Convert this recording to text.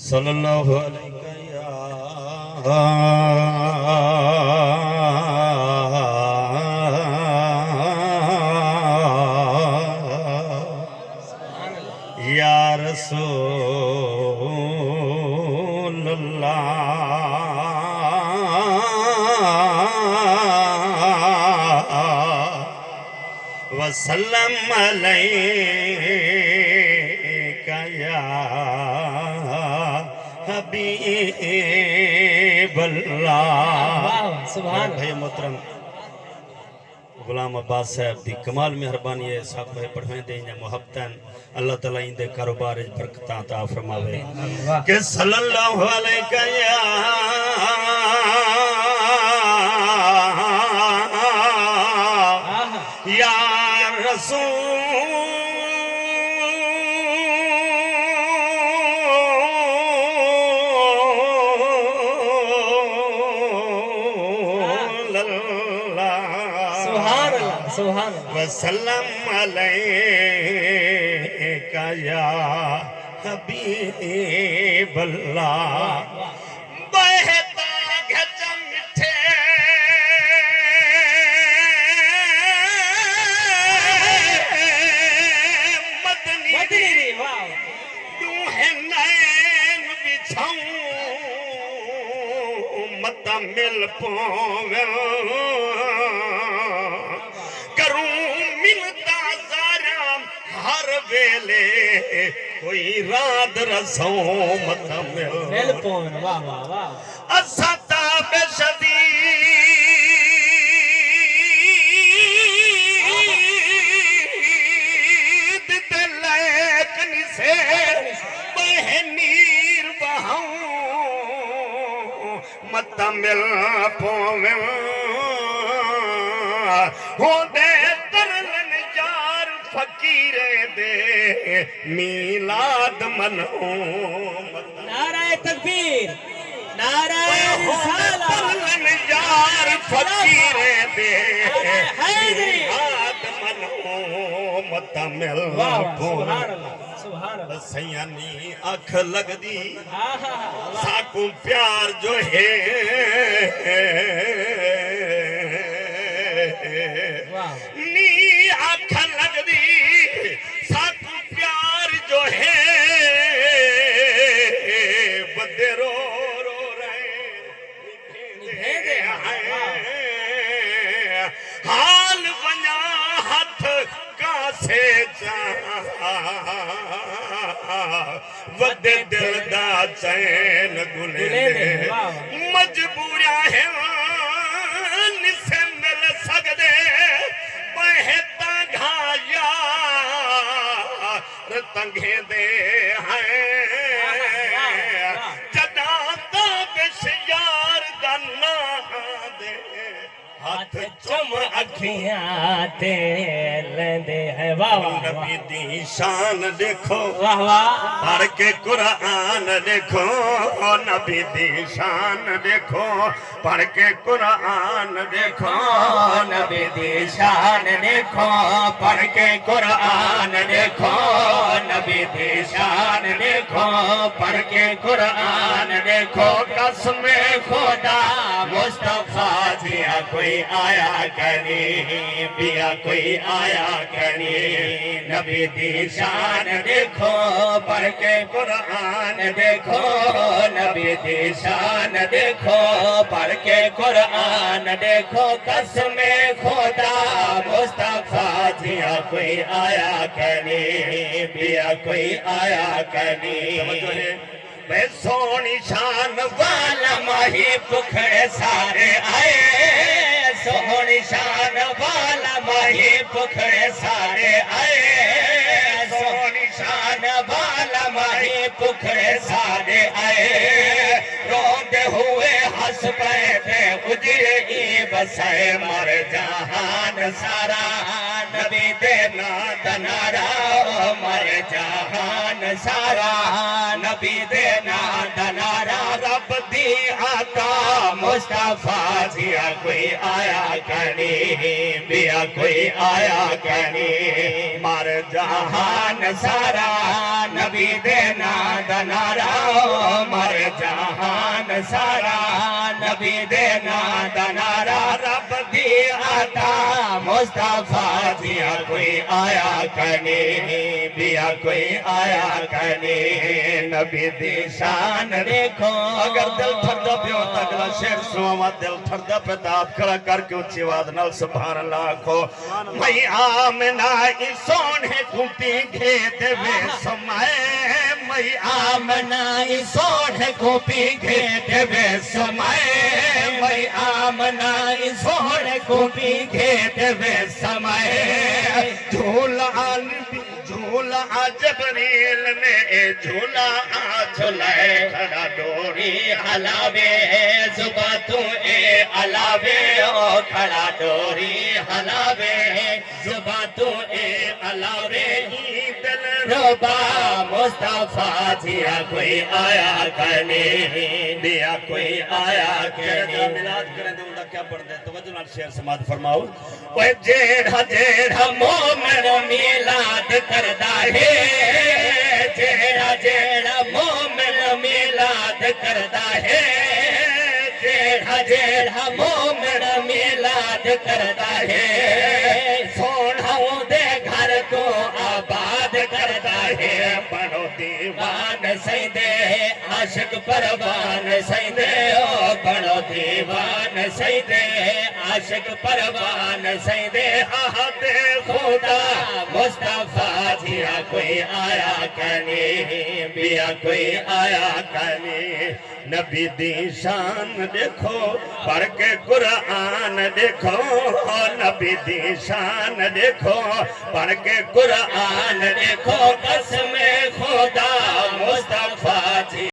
सल्लल्लाहु अलैहि या रसूलल्लाह वसल्लम अलैका या हबीबल्लाह। सुभान भाई मोहतरम गुलाम अब्बास साहब दी कमाल मेहरबानी है। साहब भाई पढ़वे देंगे मोहब्बतन अल्लाह ताला इंदे कारोबार विच बरकत अता फरमावे के सल्लल्लाहु अलैका या रसूल वसल्लम अलैका या हबीबल्लाह। बहता गज मिठे मदनी दूहे नैन बिछाऊं मत मिल पोवे हर वेले कोई रात रसो मत मिल पोन वाह वाह वाह असता बेशदीद दिल कनि से बहनीर बहाऊं मत मिल पोवे हो दे फकीरे दे मीलाद मनो। नाराए तकबीर नाराए रिसालत यार फकीरे दे मीलाद मनो मत मिल सुभान सयानी अख लगदी साकू प्यार जो है नी अख लगदी साकू प्यार जो है बदे रो रो रहे हाल बना हाथ कासे जा वदे दिल दा चैन गुले मजबूरा है निसे मिल सकदे बहता घाया तंगे दे हैं जदा तो बिश यार दाना दे हाथ चुम अखियां ते लेंदे हैं। वाह वाह नबी दी शान देखो वाह वाह पढ़ के कुरान देखो नबी दी शान देखो पढ़ के कुरान देखो नबी दी शान देखो पढ़ के कुरान देखो नबी दी शान देखो पढ़ के कुरान देखो कसमे खुदा मुस्तफा जिया कोई आया करी पिया कोई आया करी नबी दी शान देखो पढ़ के कुरान देखो नबी दी शान देखो पढ़ के कुरान देखो कसमे खुदा मुस्तफा जिया कोई आया करी पिया कोई आया करी वे सोनी शान वाला माही पुखड़े सारे आए सोनी शान वाला माही पुखड़े सारे आए सोनी शान वाला माही पुखड़े सारे आए रोते हुए हंस पे उजरे की बसाए मर जहान सारा नबी देना दनारा मर जहान सारा नबी देना दनारा रब दी आता मुस्तफा जिया कोई आया करी बिया कोई आया करी मर जहान सारा नबी देना दनारा जहान सारा नबी दे नाम दा नारा रब दी अता मुस्तफा जिया कोई आया कने बिया कोई आया कने नबी दी शान देखो अगर दिल ठरदा पियो तो अगला शेर सुनावा दिल ठरदा पे दात खड़ा करके उच्ची आवाज नाल सुभान अल्लाह आखो मैं आमना ई सोने कुटी घेत वे समाए मैं आमना ई सोने कुटी घेत वे समाए मैं आमना ई सोने कुटी घेत वे समाए झूला जबरील ने झूला झुलाए खड़ा डोरी हलावे जुबा तू ए अलावे ओ खड़ा डोरी हलावे जुबा तू ए अलावे दिल रोबा मुस्तफा जिया कोई आया कने दिया कोई आया कने मिलाद करे दे उनका क्या पढ़दे तवज्जो नाल शेर समाज फरमाओ ओए जेड़ा जेड़ा मोमिन मिलाद करदा है जेड़ा जेड़ा मोमिन मिलाद करदा है जेड़ा जेड़ा मोमिन मिलाद करदा है सोनाओ दे घर को आबाद करदा है बनो दीवान सैदे आशिक परवान सैदे ओ बनो दीवान सैदे आशिक परवान सैदे आहते खुदा मुस्तफा जिया कोई आया कने बिया कोई आया कने नबी दी शान देखो पढ़ के कुरान देखो नबी दी शान देखो पढ़ के कुरान देखो कसम खुदा मुस्तफा जी